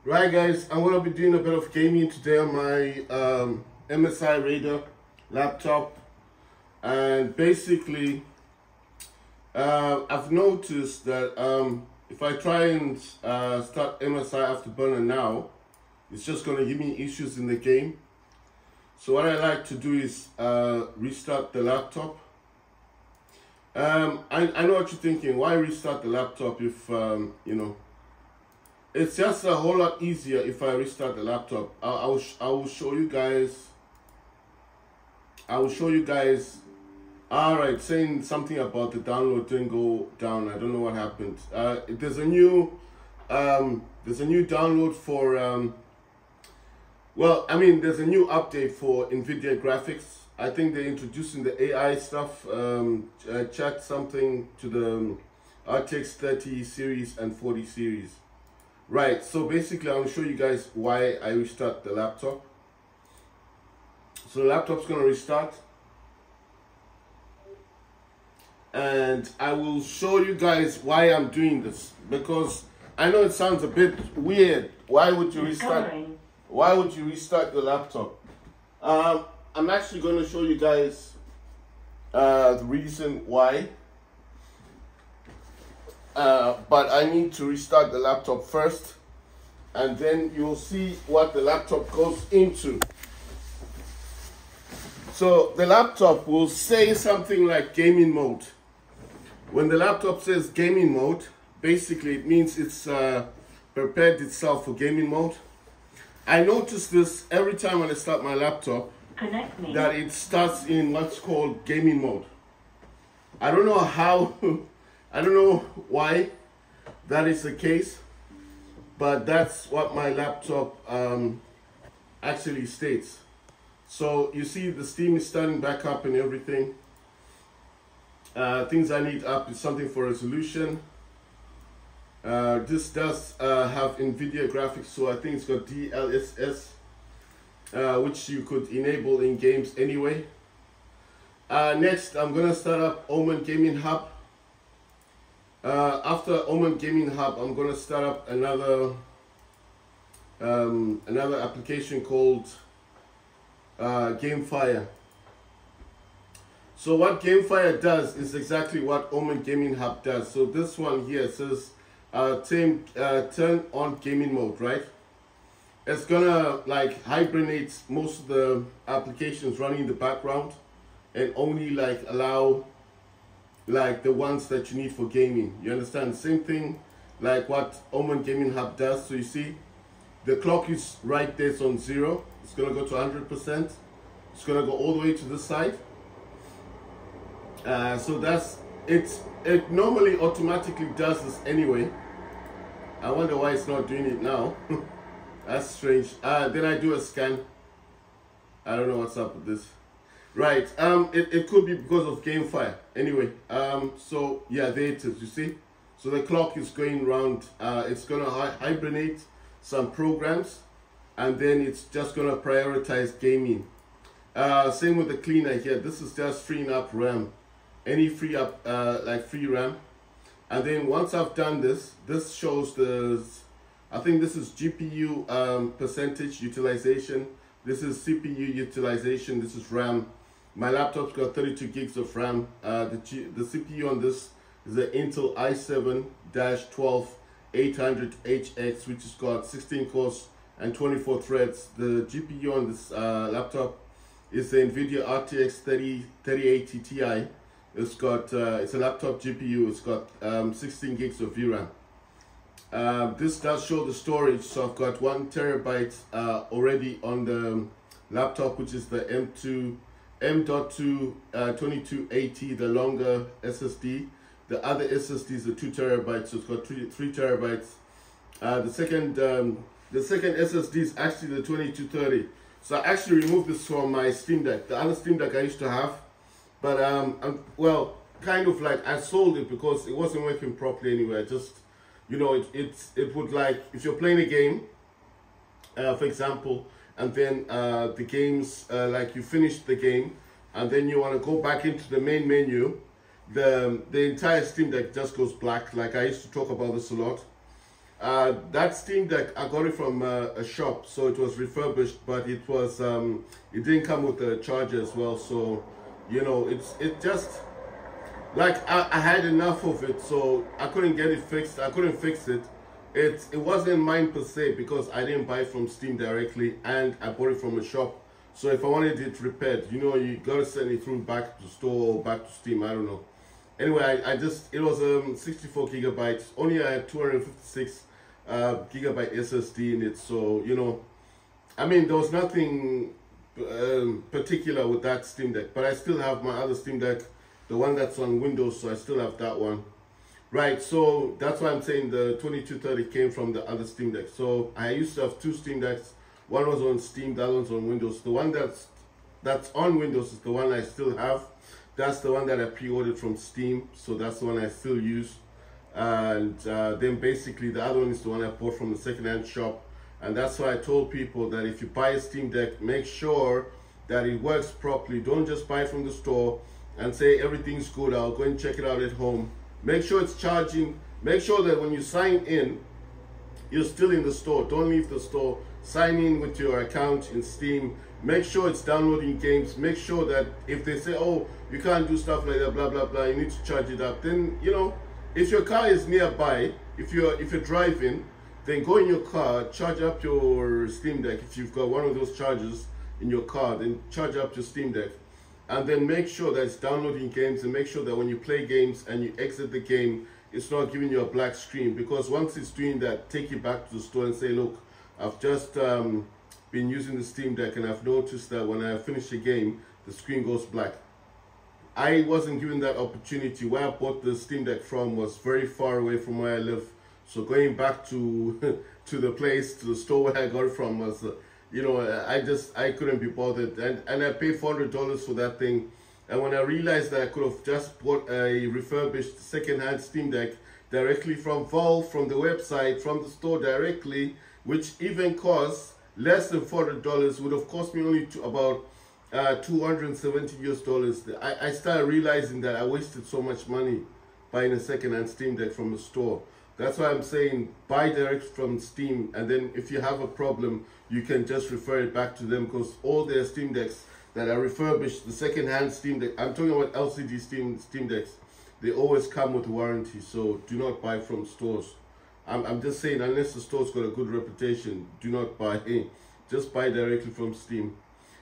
Right guys, I'm going to be doing a bit of gaming today on my MSI Raider laptop, and basically I've noticed that if I try and start MSI Afterburner now, it's just going to give me issues in the game. So what I like to do is restart the laptop. I know what you're thinking, why restart the laptop if it's just a whole lot easier if I restart the laptop. I will show you guys. All right, saying something about the download didn't go down. I don't know what happened. There's a new download for there's a new update for NVIDIA graphics. I think they're introducing the AI stuff. Chat something to the RTX 30 series and 40 series. Right, so basically I'm going to show you guys why I restart the laptop. So the laptop's going to restart, and I will show you guys why I'm doing this, because I know it sounds a bit weird. Why would you restart the laptop? I'm actually going to show you guys the reason why. But I need to restart the laptop first, and then you'll see what the laptop goes into. So the laptop will say something like gaming mode. When the laptop says gaming mode, basically it means it's prepared itself for gaming mode. I notice this every time when I start my laptop, that it starts in what's called gaming mode. I don't know how I don't know why that is the case, but that's what my laptop actually states. So you see the Steam is starting back up and everything. Things I need up is something for resolution. This does have NVIDIA graphics, so I think it's got DLSS, which you could enable in games anyway. Next, I'm going to start up Omen Gaming Hub. After Omen Gaming Hub, I'm going to start up another application called GameFire. So what GameFire does is exactly what Omen Gaming Hub does. So this one here says turn on gaming mode, right? It's gonna like hibernate most of the applications running in the background and only like allow like the ones that you need for gaming. You understand? Same thing like what Omen Gaming Hub does. So you see the clock is right there, it's on 0. It's gonna go to 100%. It's gonna go all the way to this side. So that's it normally automatically does this anyway. I wonder why it's not doing it now. That's strange. Then I do a scan. I don't know what's up with this. Right, it could be because of GameFire. Anyway, so yeah, there it is, you see? So the clock is going round, it's gonna hibernate some programs, and then it's just gonna prioritize gaming. Same with the cleaner here. This is just freeing up RAM. Any free up, like free RAM. And then once I've done this, this shows I think this is GPU percentage utilization. This is CPU utilization, this is RAM. My laptop's got 32 gigs of RAM. The CPU on this is an Intel i7-12800HX, which has got 16 cores and 24 threads. The GPU on this laptop is the NVIDIA RTX 3080 Ti. It's got it's a laptop GPU. It's got 16 gigs of VRAM. This does show the storage, so I've got 1 terabyte already on the laptop, which is the M.2 2280, the longer SSD. The other SSD is the 2 terabytes, so it's got 3 terabytes. The second SSD is actually the 2230. So I actually removed this from my Steam Deck, the other Steam Deck I used to have, but well, kind of like I sold it because it wasn't working properly anyway. I just, you know, it would, like, if you're playing a game, for example, and then the game's like you finish the game and then you want to go back into the main menu, the entire Steam Deck just goes black. Like I used to talk about this a lot. That Steam Deck, I got it from a shop, so it was refurbished, but it was it didn't come with a charger as well. So, you know, it just like I had enough of it, so I couldn't get it fixed. I couldn't fix it. It wasn't mine per se because I didn't buy it from Steam directly, and I bought it from a shop. So if I wanted it repaired, you know, you gotta send it through back to store or back to Steam. I don't know. Anyway, I just, it was 64 gigabytes. Only I had 256 gigabyte SSD in it. So, you know, I mean, there was nothing particular with that Steam Deck, but I still have my other Steam Deck, the one that's on Windows, so I still have that one. Right, so that's why I'm saying the 2230 came from the other Steam Deck. So I used to have two Steam Decks. One was on Steam, the other one's on Windows. The one that's on Windows is the one I still have. That's the one that I pre-ordered from Steam, so that's the one I still use. And then basically the other one is the one I bought from the second-hand shop. And that's why I told people that if you buy a Steam Deck, make sure that it works properly. Don't just buy it from the store and say everything's good, I'll go and check it out at home. Make sure it's charging. Make sure that when you sign in, you're still in the store. Don't leave the store. Sign in with your account in Steam. Make sure it's downloading games. Make sure that if they say, oh, you can't do stuff like that, blah, blah, blah, you need to charge it up. Then, you know, if your car is nearby, if you're driving, then go in your car, charge up your Steam Deck. If you've got one of those chargers in your car, then charge up your Steam Deck. And then make sure that it's downloading games, and make sure that when you play games and you exit the game, it's not giving you a black screen. Because once it's doing that, take it back to the store and say, look, I've just been using the Steam Deck and I've noticed that when I finish a game, the screen goes black. I wasn't given that opportunity. Where I bought the Steam Deck from was very far away from where I live. So going back to to the store where I got it from was you know, I couldn't be bothered, and I paid $400 for that thing. And when I realized that I could have just bought a refurbished second-hand Steam Deck directly from Valve, from the website, from the store directly, which even costs less than $400, would have cost me only about $270 US. I started realizing that I wasted so much money buying a second-hand Steam Deck from the store. That's why I'm saying buy direct from Steam, and then if you have a problem, you can just refer it back to them, because all their Steam Decks that are refurbished, the second-hand Steam Deck, I'm talking about LCD Steam Decks, they always come with warranty, so do not buy from stores. I'm just saying, unless the store's got a good reputation, do not buy. Just buy directly from Steam.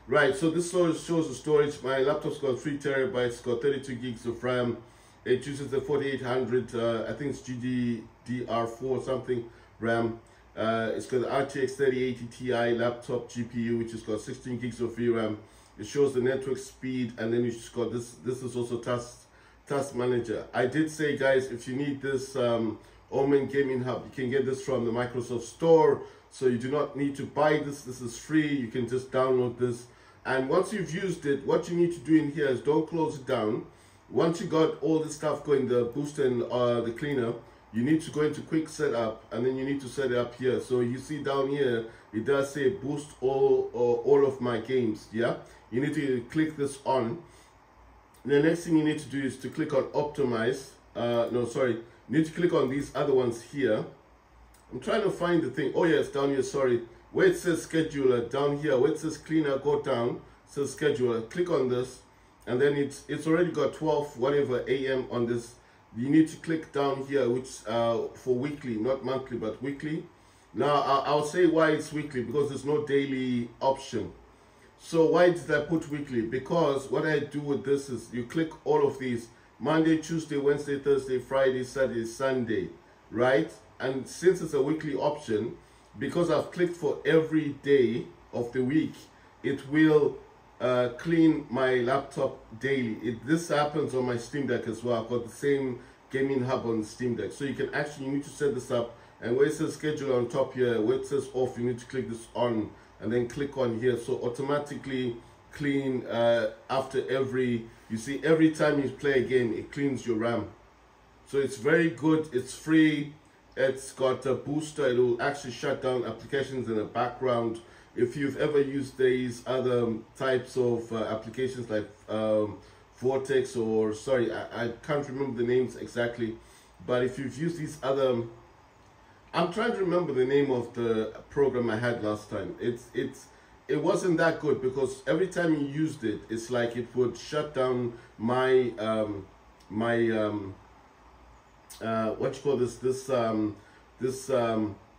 Right, so this shows the storage. My laptop's got 3 terabytes, got 32 gigs of RAM. It uses the 4800, I think it's GDDR4 or something, RAM. It's got the RTX 3080 Ti laptop GPU, which has got 16 gigs of VRAM. It shows the network speed, and then it's got this is also task manager. I did say, guys, if you need this Omen Gaming Hub, you can get this from the Microsoft Store, so you do not need to buy this. This is free. You can just download this, and once you've used it, what you need to do in here is don't close it down. Once you got all this stuff going, the booster and the cleaner, you need to go into quick setup, and then you need to set it up here. So you see down here, it does say boost all of my games. Yeah, you need to click this on. The next thing you need to do is to click on optimize. No, sorry, you need to click on these other ones here. I'm trying to find the thing. Oh yes, down here, sorry, where it says scheduler, down here where it says cleaner, go down, it says scheduler, click on this. And then it's already got 12 whatever AM on this. You need to click down here, which for weekly, not monthly, but weekly. Now I'll say why it's weekly, because there's no daily option. So why did I put weekly? Because what I do with this is you click all of these: Monday, Tuesday, Wednesday, Thursday, Friday, Saturday, Sunday, right? And since it's a weekly option, because I've clicked for every day of the week, it will clean my laptop daily. This happens on my Steam Deck as well. I've got the same gaming hub on the Steam Deck. So you need to set this up, and where it says schedule on top here, where it says off, you need to click this on and then click on here. So automatically clean after every time you play a game, it cleans your RAM. So it's very good, it's free, it's got a booster, it will actually shut down applications in the background. If you've ever used these other types of applications like Vortex, or sorry, I can't remember the names exactly, but if you've used these other I'm trying to remember the name of the program I had last time. It wasn't that good because every time you used it, it's like it would shut down my what you call this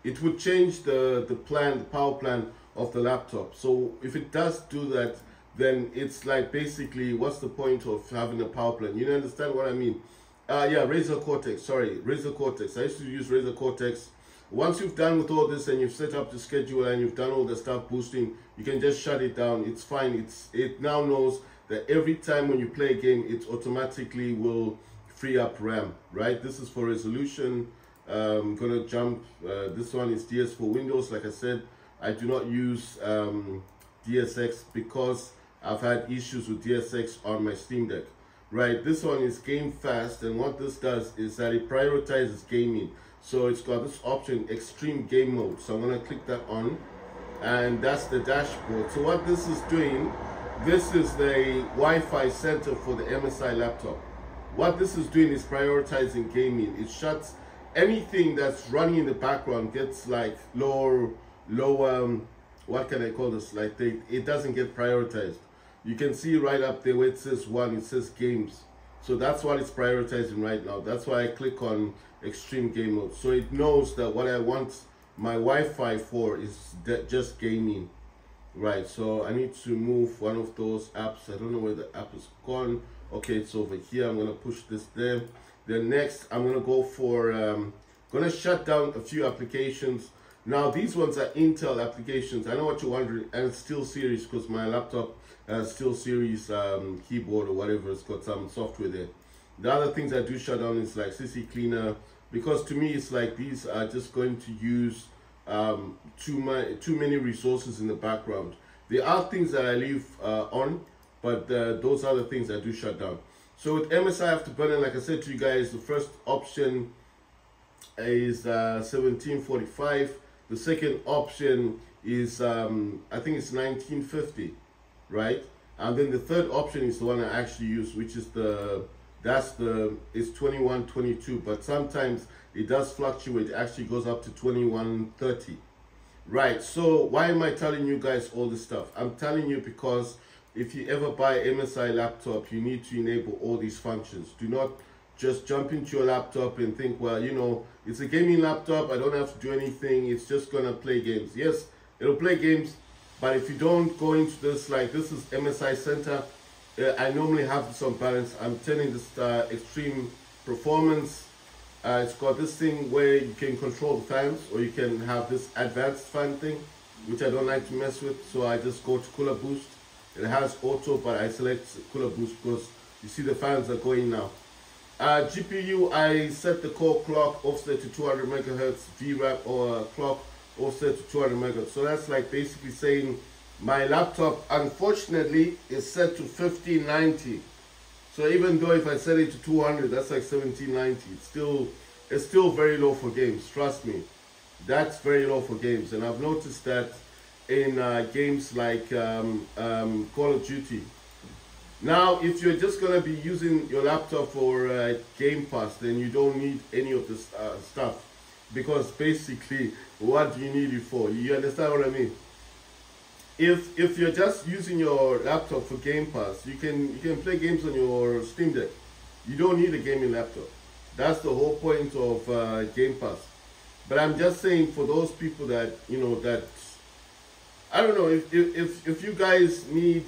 it would change the power plan of the laptop. So if it does do that, then it's like basically what's the point of having a power plan? You understand what I mean? Yeah, Razer Cortex. Sorry, Razer Cortex. I used to use Razer Cortex. Once you've done with all this and you've set up the schedule and you've done all the stuff boosting, you can just shut it down. It's fine. It now knows that every time when you play a game, it automatically will free up RAM, right? This is for resolution. I'm gonna jump. This one is DS for Windows. Like I said, I do not use DSX because I've had issues with DSX on my Steam Deck. Right, this one is game fast, and what this does is that it prioritizes gaming. So it's got this option, extreme game mode. So I'm gonna click that on, and that's the dashboard. So what this is doing, this is the Wi-Fi center for the MSI laptop. What this is doing is prioritizing gaming. It shuts anything that's running in the background, gets like low, what can I call this? Like it doesn't get prioritized. You can see right up there where it says 1, it says games. So that's what it's prioritizing right now. That's why I click on extreme game mode. So it knows that what I want my Wi-Fi for is just gaming. Right, so I need to move one of those apps. I don't know where the app is gone. Okay, it's over here. I'm gonna push this there. Then next, I'm gonna go for, gonna shut down a few applications. Now these ones are Intel applications. I know what you're wondering, and it's still series because my laptop still series keyboard or whatever. It's got some software there. The other things I do shut down is like CC Cleaner, because to me it's like these are just going to use too many resources in the background. There are things that I leave on, but those are the things I do shut down. So with MSI after burning, like I said to you guys, the first option is 1745. The second option is I think it's 1950, right? And then the third option is the one I actually use, which is it's 2122, but sometimes it does fluctuate. It actually goes up to 2130, right? So why am I telling you guys all this stuff? I'm telling you because if you ever buy MSI laptop, you need to enable all these functions. Do not just jump into your laptop and think, well, you know, it's a gaming laptop, I don't have to do anything, it's just gonna play games. Yes, it'll play games, but if you don't go into this, like this is MSI Center, I normally have this on balance. I'm turning this extreme performance. It's got this thing where you can control the fans, or you can have this advanced fan thing, which I don't like to mess with, so I just go to cooler boost. It has auto, but I select cooler boost because you see the fans are going now. GPU, I set the core clock offset to 200 megahertz, VRAM or clock offset to 200 megahertz. So that's like basically saying my laptop, unfortunately, is set to 1590. So even though if I set it to 200, that's like 1790. It's still very low for games. Trust me, that's very low for games. And I've noticed that in games like Call of Duty. Now, if you're just going to be using your laptop for Game Pass, then you don't need any of this stuff. Because basically, what do you need it for? You understand what I mean? If you're just using your laptop for Game Pass, you can play games on your Steam Deck. You don't need a gaming laptop. That's the whole point of Game Pass. But I'm just saying for those people that, you know, that, I don't know, if you guys need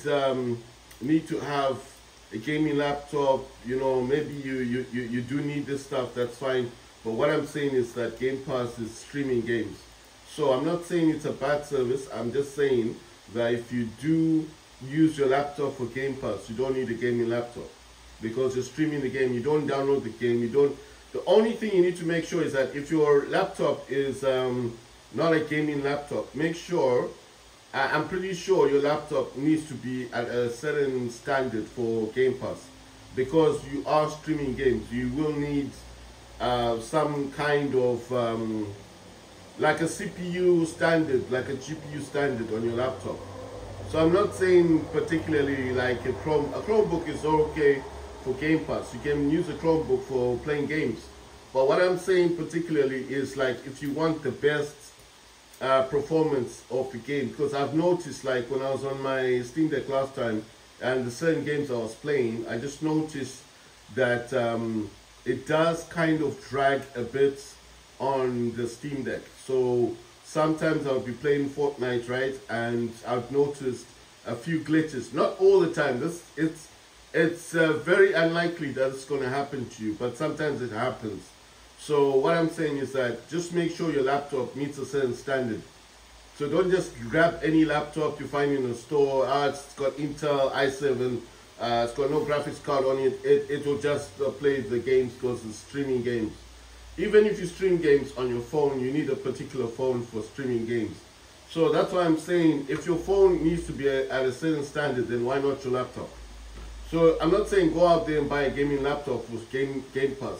to have a gaming laptop, you know, maybe you do need this stuff, that's fine. But what I'm saying is that Game Pass is streaming games. So I'm not saying it's a bad service. I'm just saying that if you do use your laptop for Game Pass, you don't need a gaming laptop because you're streaming the game. You don't download the game. The only thing you need to make sure is that if your laptop is not a gaming laptop, make sure, I'm pretty sure your laptop needs to be at a certain standard for Game Pass, because you are streaming games. You will need some kind of like a CPU standard, like a GPU standard on your laptop. So I'm not saying particularly like a Chromebook is okay for Game Pass. You can use a Chromebook for playing games, But what I'm saying particularly is like if you want the best performance of the game, because I've noticed like when I was on my Steam Deck last time and the certain games I was playing, I just noticed that it does kind of drag a bit on the Steam Deck. So sometimes I'll be playing Fortnite, right, and I've noticed a few glitches. Not all the time. It's very unlikely that it's going to happen to you, but sometimes it happens. So what I'm saying is that just make sure your laptop meets a certain standard. So don't just grab any laptop you find in a store. It's got Intel i7, it's got no graphics card on it. It will just play the games because it's streaming games. Even if you stream games on your phone, you need a particular phone for streaming games. So that's why I'm saying if your phone needs to be at a certain standard, then why not your laptop? So I'm not saying go out there and buy a gaming laptop with Game Pass,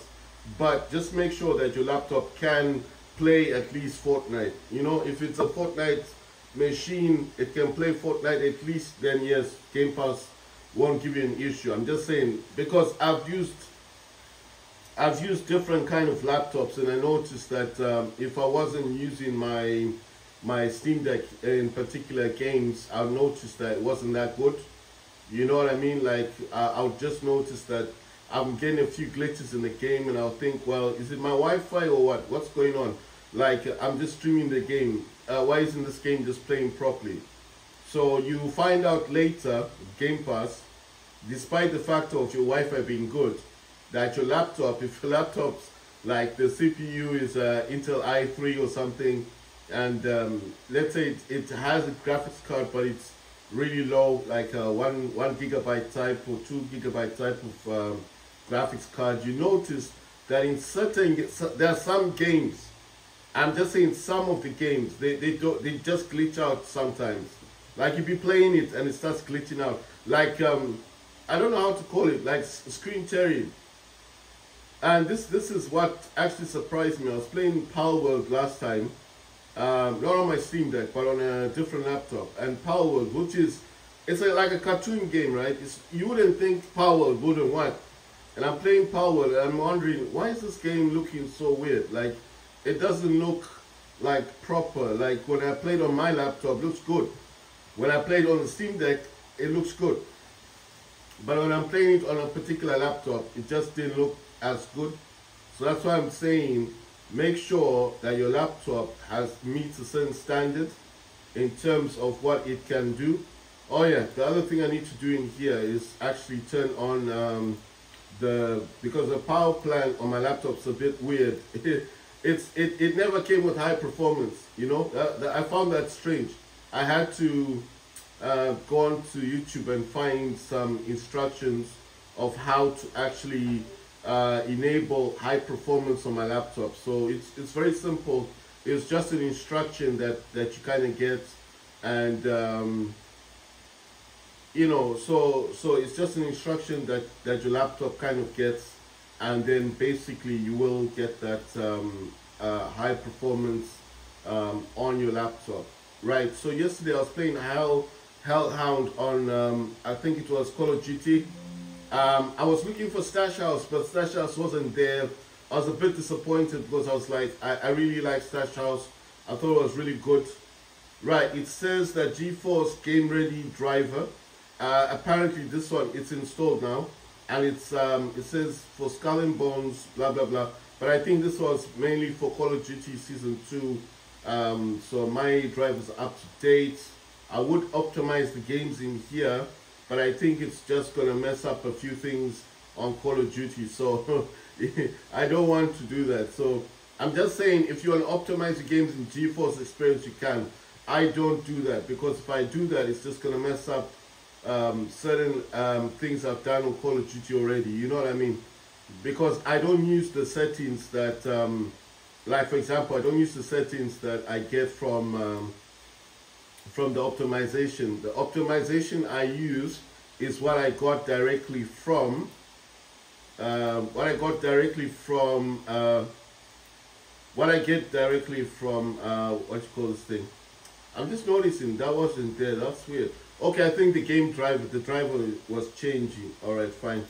but just make sure that your laptop can play at least Fortnite. You know, if it's a Fortnite machine, it can play Fortnite at least, then yes, Game Pass won't give you an issue. I'm just saying, because I've used different kind of laptops, and I noticed that if I wasn't using my Steam Deck in particular games, I'll notice that it wasn't that good. You know what I mean? Like I'll just notice that I'm getting a few glitches in the game, and I'll think, well, is it my Wi-Fi or what? What's going on? Like I'm just streaming the game. Why isn't this game just playing properly? So you find out later, Game Pass, despite the fact of your Wi-Fi being good, that your laptop, if your laptop's like the CPU is Intel i3 or something, and let's say it has a graphics card, but it's really low, like a 1 gigabyte type or 2 gigabyte type of graphics card, you notice that in certain, there are some games, I'm just saying some of the games, they just glitch out sometimes. Like you be playing it and it starts glitching out. Like I don't know how to call it, like screen tearing. And this is what actually surprised me. I was playing Power World last time, not on my Steam Deck, but on a different laptop. And Power World, which is, it's like a cartoon game, right? You wouldn't think Power World wouldn't work. And I'm playing Power World, and I'm wondering, why is this game looking so weird? Like, it doesn't look like proper. Like when I played on my laptop, it looks good. When I played on the Steam Deck, it looks good. But when I'm playing it on a particular laptop, it just didn't look as good. So that's why I'm saying, make sure that your laptop meets a certain standard in terms of what it can do. Oh yeah, the other thing I need to do in here is actually turn on because the power plant on my laptop's a bit weird. It never came with high performance, you know. I found that strange. I had to go on to YouTube and find some instructions of how to actually enable high performance on my laptop. So it's very simple. It's just an instruction that you kind of get, and you know, so it's just an instruction that your laptop kind of gets, and then basically you will get that high performance on your laptop, right? So yesterday I was playing Hellhound on I think it was Call of Duty. I was looking for Stash House, but Stash House wasn't there. I was a bit disappointed because I was like, I really like Stash House. I thought it was really good. Right, it says that GeForce Game Ready driver. Apparently this one, it's installed now, and it's it says for Skull and Bones, blah blah blah. But I think this was mainly for Call of Duty Season 2. So my drive is up to date. I would optimize the games in here, but I think it's just gonna mess up a few things on Call of Duty, so I don't want to do that. So I'm just saying, if you want to optimize your games in GeForce Experience, you can. I don't do that, because if I do that, it's just gonna mess up certain things I've done on Call of Duty already. You know what I mean? Because I don't use the settings that, like for example, I don't use the settings that I get from the optimization. The optimization I use is what I got directly from what I get directly from what you call this thing. I'm just noticing that wasn't there. That's weird. Okay, I think the driver was changing. All right, fine.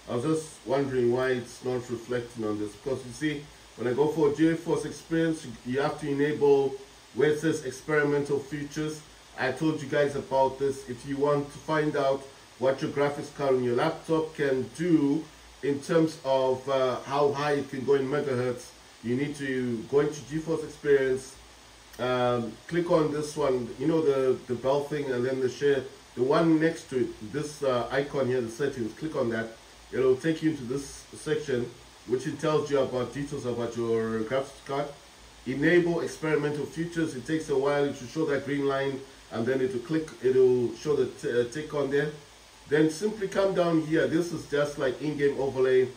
I was just wondering why it's not reflecting on this, because you see, When I go for GeForce Experience, you have to enable where it says experimental features. I told you guys about this. If you want to find out what your graphics card on your laptop can do in terms of how high it can go in megahertz, you need to go into GeForce Experience, click on this one, you know, the bell thing, and then the share, the one next to it, this icon here, the settings. Click on that. It'll take you into this section, which it tells you about details about your graphics card. Enable experimental features. It takes a while. It should show that green line, and then it'll show the tick on there. Then simply come down here. This is just like in-game overlay.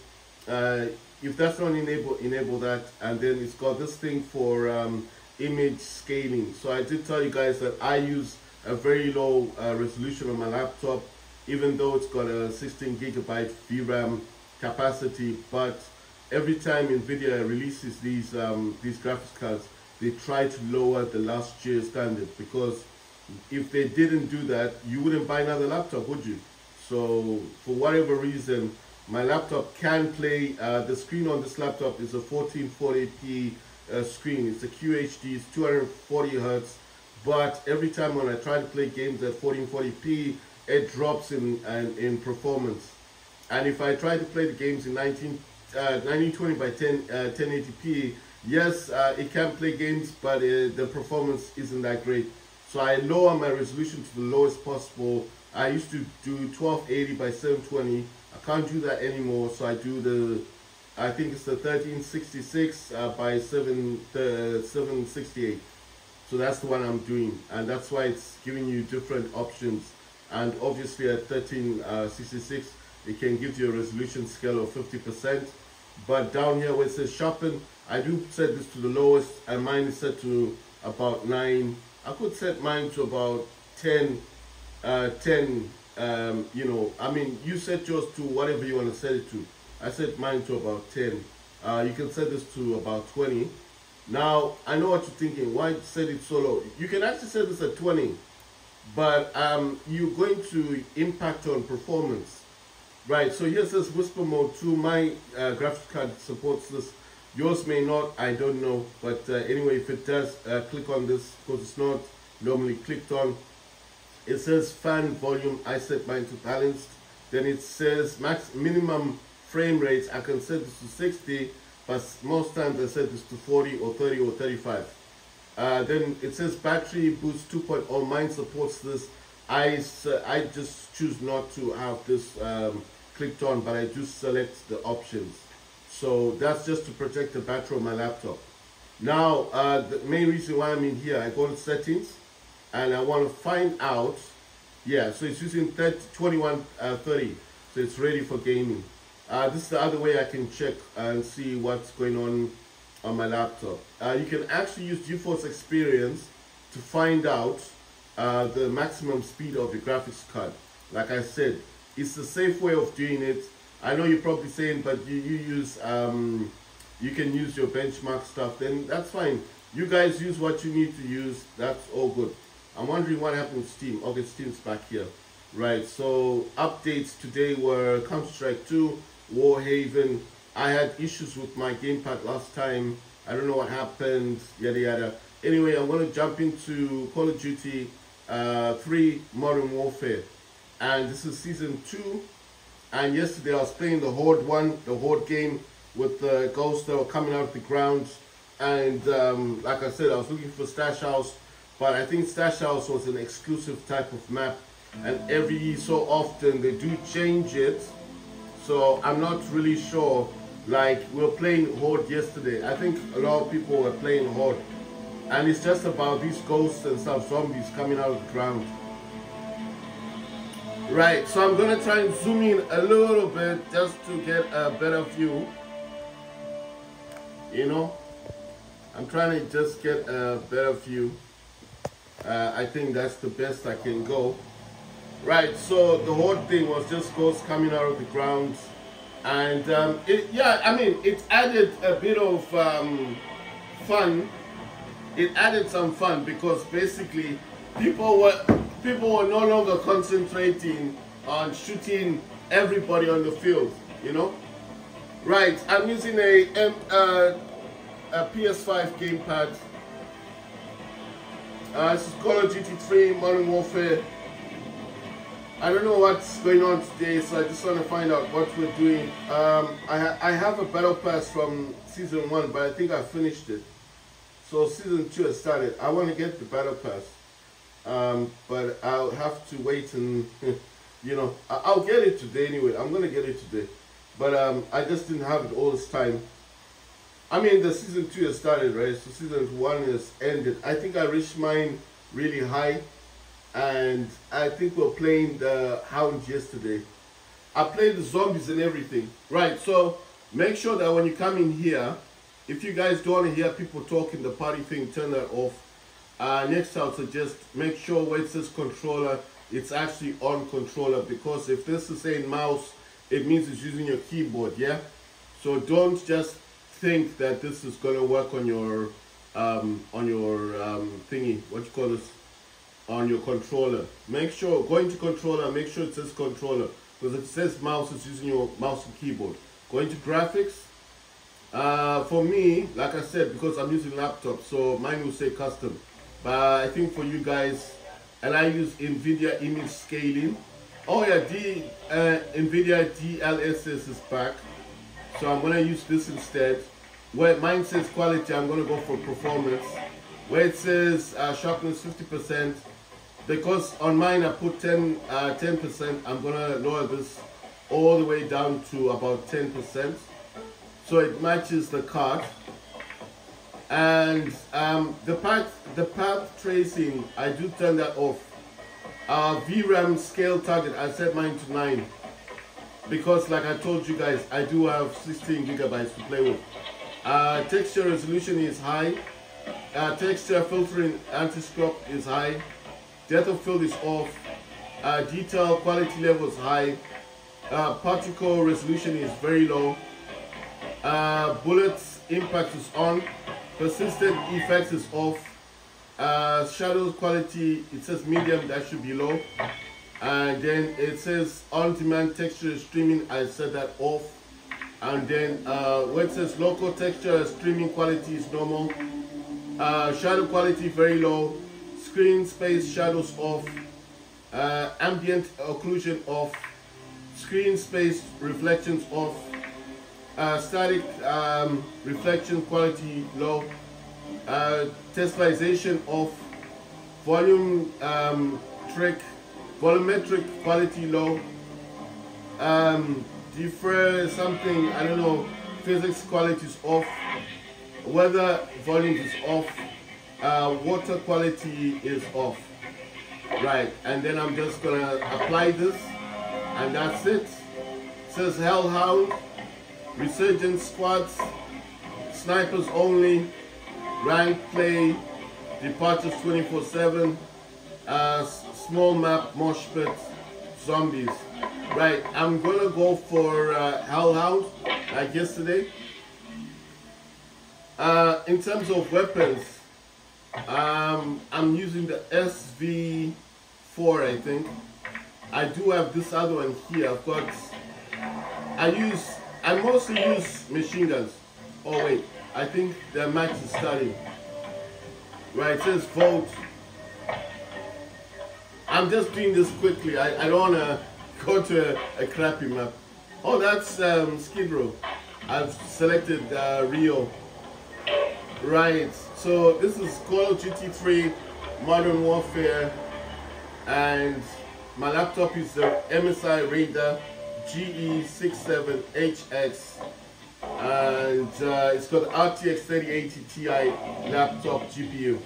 If that's not enabled, enable that. And then it's got this thing for image scaling. So I did tell you guys that I use a very low resolution on my laptop, even though it's got a 16 gigabyte VRAM capacity. But every time NVIDIA releases these graphics cards, they try to lower the last year's standard, because if they didn't do that, you wouldn't buy another laptop, would you? So for whatever reason, my laptop can play. The screen on this laptop is a 1440p screen. It's a QHD, it's 240 hertz. But every time when I try to play games at 1440p, it drops in performance. And if I try to play the games in 1920 by 1080p, yes, it can play games, but the performance isn't that great. So I lower my resolution to the lowest possible. I used to do 1280 by 720. I can't do that anymore, so I do I think it's the 1366 by 768. So that's the one I'm doing, and that's why it's giving you different options. And obviously at 1366, it can give you a resolution scale of 50%. But down here where it says sharpen, I do set this to the lowest, and mine is set to about 9. I could set mine to about 10. You know, I mean, you set yours to whatever you want to set it to. I set mine to about 10. You can set this to about 20. Now, I know what you're thinking. Why set it so low? You can actually set this at 20, but you're going to impact on performance, right? So here it says Whisper Mode 2. My graphics card supports this. Yours may not, I don't know. But anyway, if it does, click on this, because it's not normally clicked on. It says fan volume. I set mine to balanced. Then it says minimum frame rates. I can set this to 60, but most times I set this to 40 or 30 or 35. Then it says battery boost 2.0. Mine supports this. I just choose not to have this clicked on, but I do select the options. So that's just to protect the battery of my laptop. Now, the main reason why I'm in here, I go to settings, and I want to find out, yeah, so it's using 2130, so it's ready for gaming. This is the other way I can check and see what's going on my laptop. You can actually use GeForce Experience to find out the maximum speed of your graphics card. Like I said, it's a safe way of doing it. I know you're probably saying, but you can use your benchmark stuff, then that's fine. You guys use what you need to use, that's all good. I'm wondering what happened with Steam. Okay, Steam's back here. Right, so updates today were Counter-Strike 2, Warhaven. I had issues with my gamepad last time. I don't know what happened, yada yada. Anyway, I'm going to jump into Call of Duty 3 Modern Warfare. And this is Season 2. And yesterday I was playing the Horde one, the Horde game, with the ghosts that were coming out of the ground. And like I said, I was looking for Stash House. But I think Stash House was an exclusive type of map, and every so often they do change it. So I'm not really sure. Like, we were playing Horde yesterday. I think a lot of people were playing Horde, and it's just about these ghosts and stuff, zombies coming out of the ground. Right, so I'm gonna try and zoom in a little bit just to get a better view. You know, I'm trying to just get a better view. I think that's the best I can go. Right, so the whole thing was just ghosts coming out of the ground, and it added a bit of fun. It added some fun because basically people were no longer concentrating on shooting everybody on the field. You know, right? I'm using a a PS5 gamepad. This is Call of Duty 3 Modern Warfare. I don't know what's going on today, so I just want to find out what we're doing. I have a battle pass from season 1, but I think I finished it. So season 2 has started. I want to get the battle pass, but I'll have to wait and you know, I'll get it today anyway. I'm gonna get it today, but I just didn't have it all this time. I mean, the season 2 has started, right? So season 1 has ended. I think I reached mine really high, and I think we're playing the Hound yesterday. I played the zombies and everything. Right, so make sure that when you come in here, if you guys don't want to hear people talking, the party thing, turn that off. Next I would suggest make sure where it says controller, it's actually on controller, because if this is saying mouse, it means it's using your keyboard, yeah? So don't just think that this is going to work on your thingy, what you call this, on your controller. Make sure, go into controller, make sure it says controller, because if it says mouse, it's using your mouse and keyboard. Go into graphics. For me, like I said, because I'm using laptop, so mine will say custom, but I think for you guys, and I use NVIDIA image scaling. Oh yeah, NVIDIA DLSS is back, so I'm going to use this instead. Where mine says quality, I'm going to go for performance. Where it says sharpness 50%, because on mine I put 10%, I'm going to lower this all the way down to about 10%, so it matches the card. And the path tracing, I do turn that off. VRAM scale target, I set mine to 9, because like I told you guys, I do have 16 gigabytes to play with. Texture resolution is high. Texture filtering anti-scrub is high. Depth of field is off. Detail quality level is high. Particle resolution is very low. Bullets impact is on. Persistent effects is off. Shadow quality, it says medium, that should be low. And then it says on-demand texture streaming, I set that off. And then where it says local texture streaming quality is normal. Shadow quality very low. Screen space shadows off. Ambient occlusion off. Screen space reflections off. Static reflection quality low. Tessellation off. Volumetric quality low. Defer something, I don't know, physics quality is off. Weather volume is off. Water quality is off. Right, and then I'm just gonna apply this, and that's it. It says Hellhound, Resurgence squads, snipers only, rank play, departures 24/7, small map, mosh pit, zombies. Right, I'm gonna go for Hellhound like yesterday. In terms of weapons, I'm using the SV4, I think. I do have this other one here. I've got, I mostly use machine guns. Oh wait, I think the match is starting. Right, it says vote. I'm just doing this quickly. I don't wanna go to a crappy map. Oh, that's Skid Row. I've selected Rio. Right, so this is Call of Duty 3 Modern Warfare, and my laptop is the MSI Raider GE67HX, and it's got RTX 3080 Ti laptop GPU.